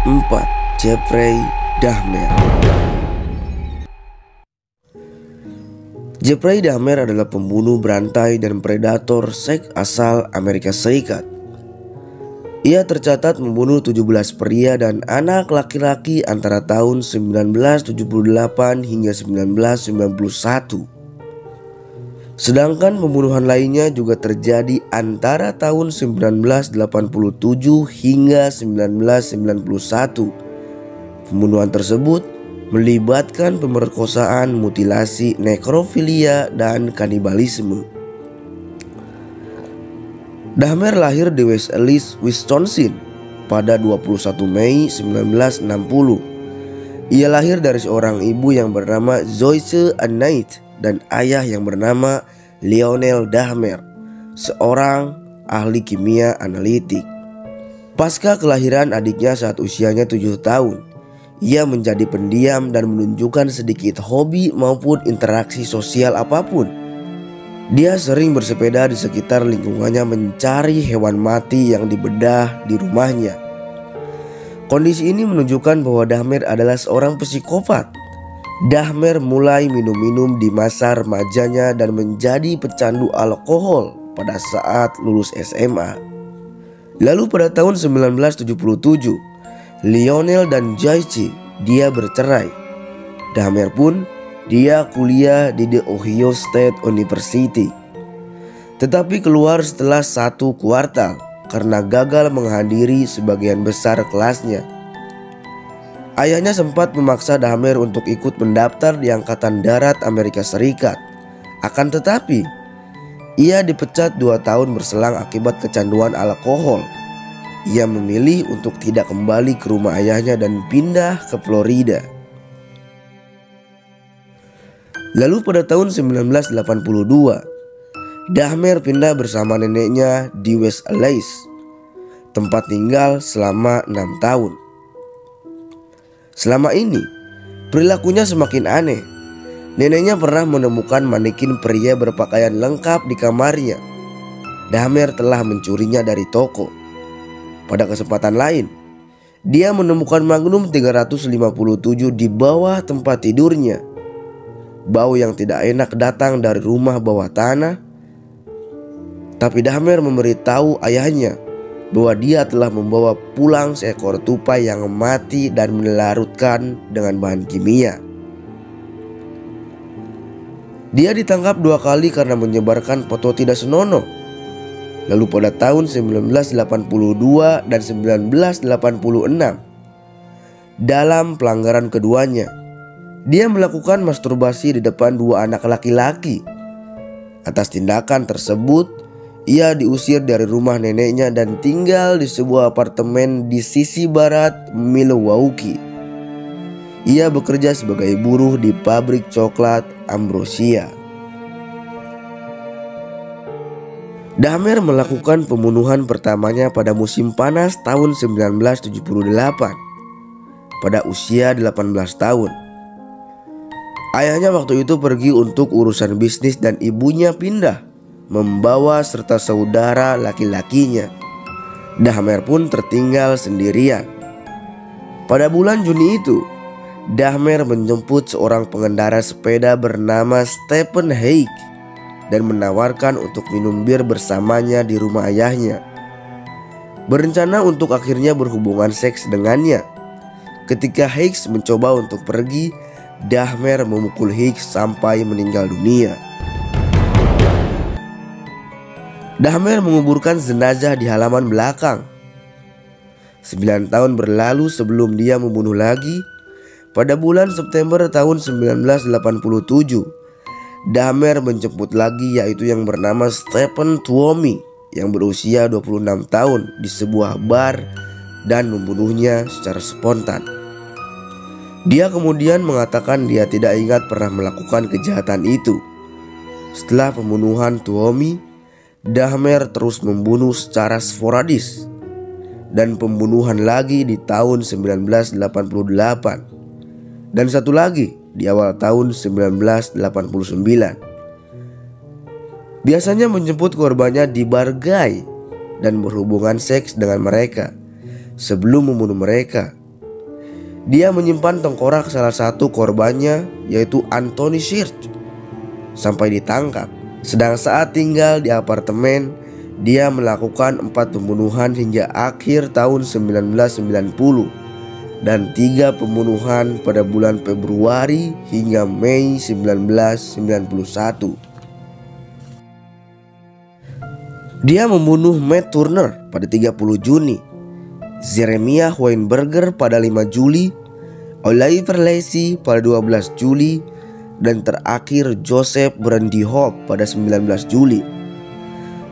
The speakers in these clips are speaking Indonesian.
4. Jeffrey Dahmer. Jeffrey Dahmer adalah pembunuh berantai dan predator seks asal Amerika Serikat. Ia tercatat membunuh 17 pria dan anak laki-laki antara tahun 1978 hingga 1991. Sedangkan pembunuhan lainnya juga terjadi antara tahun 1987 hingga 1991. Pembunuhan tersebut melibatkan pemerkosaan, mutilasi, nekrofilia, dan kanibalisme. Dahmer lahir di West Allis, Wisconsin pada 21 Mei 1960. Ia lahir dari seorang ibu yang bernama Joyce Anait dan ayah yang bernama Lionel Dahmer, seorang ahli kimia analitik. Pasca kelahiran adiknya saat usianya 7 tahun, ia menjadi pendiam dan menunjukkan sedikit hobi maupun interaksi sosial apapun. Dia sering bersepeda di sekitar lingkungannya mencari hewan mati yang dibedah di rumahnya. Kondisi ini menunjukkan bahwa Dahmer adalah seorang psikopat. Dahmer mulai minum-minum di masa remajanya dan menjadi pecandu alkohol pada saat lulus SMA. Lalu pada tahun 1977, Lionel dan Joyce dia bercerai. Dahmer pun dia kuliah di The Ohio State University, tetapi keluar setelah 1 kuartal karena gagal menghadiri sebagian besar kelasnya. Ayahnya sempat memaksa Dahmer untuk ikut mendaftar di Angkatan Darat Amerika Serikat. Akan tetapi, ia dipecat 2 tahun berselang akibat kecanduan alkohol. Ia memilih untuk tidak kembali ke rumah ayahnya dan pindah ke Florida. Lalu pada tahun 1982, Dahmer pindah bersama neneknya di West Allis, tempat tinggal selama 6 tahun. Selama ini, perilakunya semakin aneh. Neneknya pernah menemukan manekin pria berpakaian lengkap di kamarnya. Dahmer telah mencurinya dari toko. Pada kesempatan lain, dia menemukan Magnum 357 di bawah tempat tidurnya. Bau yang tidak enak datang dari rumah bawah tanah. Tapi Dahmer memberitahu ayahnya bahwa dia telah membawa pulang seekor tupai yang mati dan melarutkan dengan bahan kimia. Dia ditangkap 2 kali karena menyebarkan foto tidak senonoh. Lalu pada tahun 1982 dan 1986, dalam pelanggaran keduanya, dia melakukan masturbasi di depan 2 anak laki-laki. Atas tindakan tersebut, ia diusir dari rumah neneknya dan tinggal di sebuah apartemen di sisi barat Milwaukee. Ia bekerja sebagai buruh di pabrik coklat Ambrosia. Dahmer melakukan pembunuhan pertamanya pada musim panas tahun 1978 pada usia 18 tahun. Ayahnya waktu itu pergi untuk urusan bisnis dan ibunya pindah, membawa serta saudara laki-lakinya. Dahmer pun tertinggal sendirian. Pada bulan Juni itu, Dahmer menjemput seorang pengendara sepeda bernama Stephen Haig dan menawarkan untuk minum bir bersamanya di rumah ayahnya. Berencana untuk akhirnya berhubungan seks dengannya. Ketika Higgs mencoba untuk pergi, Dahmer memukul Higgs sampai meninggal dunia. Dahmer menguburkan jenazah di halaman belakang. 9 tahun berlalu sebelum dia membunuh lagi. Pada bulan September tahun 1987, Dahmer menjemput lagi, yaitu yang bernama Stephen Tuomi yang berusia 26 tahun di sebuah bar dan membunuhnya secara spontan. Dia kemudian mengatakan dia tidak ingat pernah melakukan kejahatan itu. Setelah pembunuhan Tuomi, Dahmer terus membunuh secara sporadis dan pembunuhan lagi di tahun 1988 dan satu lagi di awal tahun 1989. Biasanya menjemput korbannya di bargai dan berhubungan seks dengan mereka sebelum membunuh mereka. Dia menyimpan tengkorak salah satu korbannya, yaitu Anthony Shirch, sampai ditangkap. Sedang saat tinggal di apartemen, dia melakukan 4 pembunuhan hingga akhir tahun 1990 dan 3 pembunuhan pada bulan Februari hingga Mei 1991. Dia membunuh Matt Turner pada 30 Juni, Jeremiah Weinberger pada 5 Juli, Oliver Lacy pada 12 Juli, dan terakhir Joseph Brandy Hope pada 19 Juli.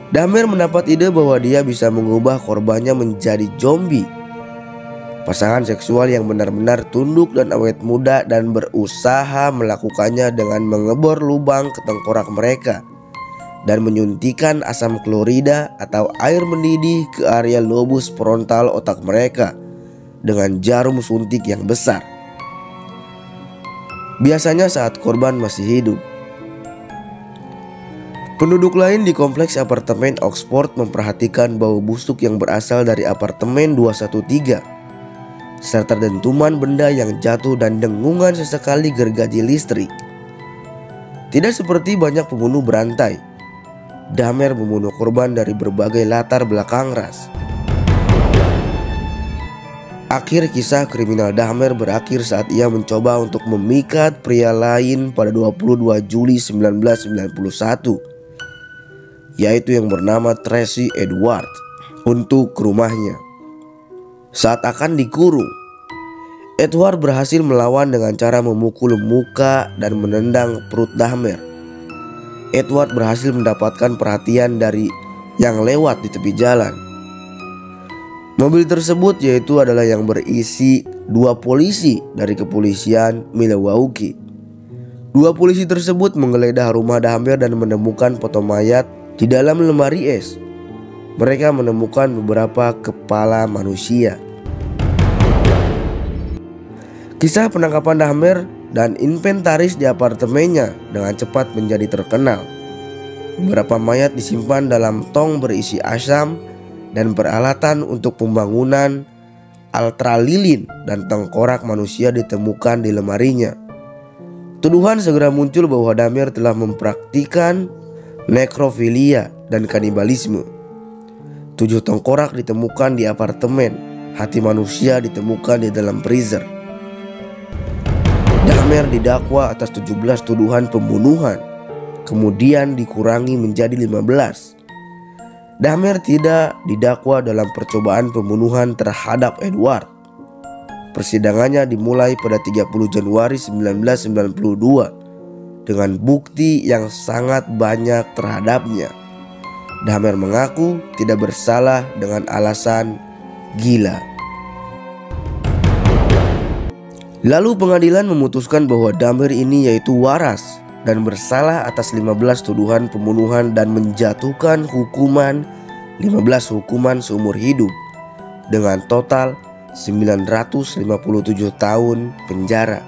Dahmer mendapat ide bahwa dia bisa mengubah korbannya menjadi zombie, pasangan seksual yang benar-benar tunduk dan awet muda, dan berusaha melakukannya dengan mengebor lubang ke tengkorak mereka dan menyuntikkan asam klorida atau air mendidih ke area lobus frontal otak mereka dengan jarum suntik yang besar, biasanya saat korban masih hidup. Penduduk lain di kompleks apartemen Oxford memperhatikan bau busuk yang berasal dari apartemen 213, serta dentuman benda yang jatuh dan dengungan sesekali gergaji listrik. Tidak seperti banyak pembunuh berantai, Dahmer membunuh korban dari berbagai latar belakang ras. Akhir kisah kriminal Dahmer berakhir saat ia mencoba untuk memikat pria lain pada 22 Juli 1991, yaitu yang bernama Tracy Edward, untuk rumahnya. Saat akan dikurung, Edward berhasil melawan dengan cara memukul muka dan menendang perut Dahmer. Edward berhasil mendapatkan perhatian dari yang lewat di tepi jalan. Mobil tersebut yaitu adalah yang berisi 2 polisi dari kepolisian Milwaukee. 2 polisi tersebut menggeledah rumah Dahmer dan menemukan foto mayat di dalam lemari es. Mereka menemukan beberapa kepala manusia. Kisah penangkapan Dahmer dan inventaris di apartemennya dengan cepat menjadi terkenal. Beberapa mayat disimpan dalam tong berisi asam dan peralatan untuk pembangunan, altralilin dan tengkorak manusia ditemukan di lemarinya. Tuduhan segera muncul bahwa Dahmer telah mempraktikkan nekrofilia dan kanibalisme. 7 tengkorak ditemukan di apartemen, hati manusia ditemukan di dalam freezer. Dahmer didakwa atas 17 tuduhan pembunuhan, kemudian dikurangi menjadi 15. Dahmer tidak didakwa dalam percobaan pembunuhan terhadap Edward. Persidangannya dimulai pada 30 Januari 1992 dengan bukti yang sangat banyak terhadapnya. Dahmer mengaku tidak bersalah dengan alasan gila. Lalu pengadilan memutuskan bahwa Dahmer ini yaitu waras dan bersalah atas 15 tuduhan pembunuhan dan menjatuhkan hukuman 15 hukuman seumur hidup dengan total 957 tahun penjara,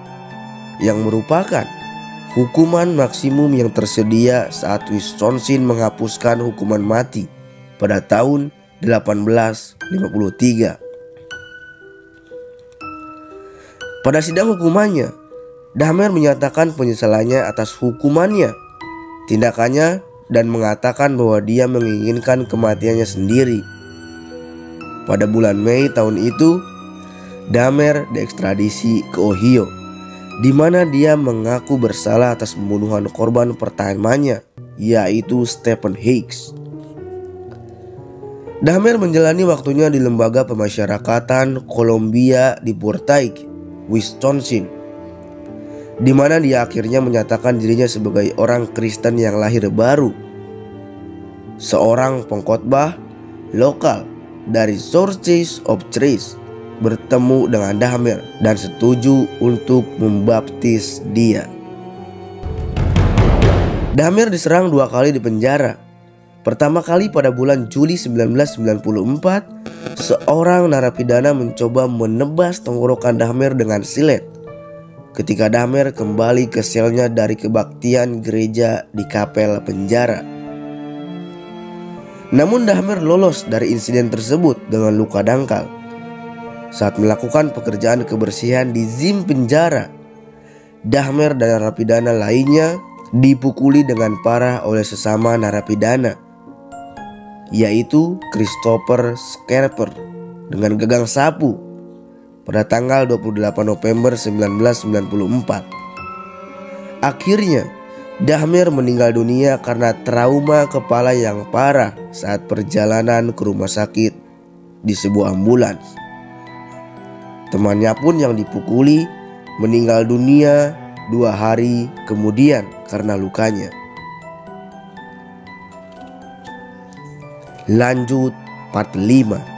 yang merupakan hukuman maksimum yang tersedia saat Wisconsin menghapuskan hukuman mati pada tahun 1853. Pada sidang hukumannya, Dahmer menyatakan penyesalannya atas hukumannya, tindakannya, dan mengatakan bahwa dia menginginkan kematiannya sendiri. Pada bulan Mei tahun itu, Dahmer diekstradisi ke Ohio, di mana dia mengaku bersalah atas pembunuhan korban pertamanya, yaitu Stephen Hicks. Dahmer menjalani waktunya di lembaga pemasyarakatan Columbia di Portage, Wisconsin, di mana dia akhirnya menyatakan dirinya sebagai orang Kristen yang lahir baru. Seorang pengkhotbah lokal dari Church of Christ bertemu dengan Dahmer dan setuju untuk membaptis dia. Dahmer diserang 2 kali di penjara. Pertama kali pada bulan Juli 1994, seorang narapidana mencoba menebas tenggorokan Dahmer dengan silet ketika Dahmer kembali ke selnya dari kebaktian gereja di kapel penjara. Namun Dahmer lolos dari insiden tersebut dengan luka dangkal. saat melakukan pekerjaan kebersihan di ZIM penjara. Dahmer dan narapidana lainnya dipukuli dengan parah oleh sesama narapidana, yaitu Christopher Scarper dengan gagang sapu pada tanggal 28 November 1994. Akhirnya, Dahmer meninggal dunia karena trauma kepala yang parah saat perjalanan ke rumah sakit di sebuah ambulans. Temannya pun yang dipukuli meninggal dunia 2 hari kemudian karena lukanya. Lanjut part 5.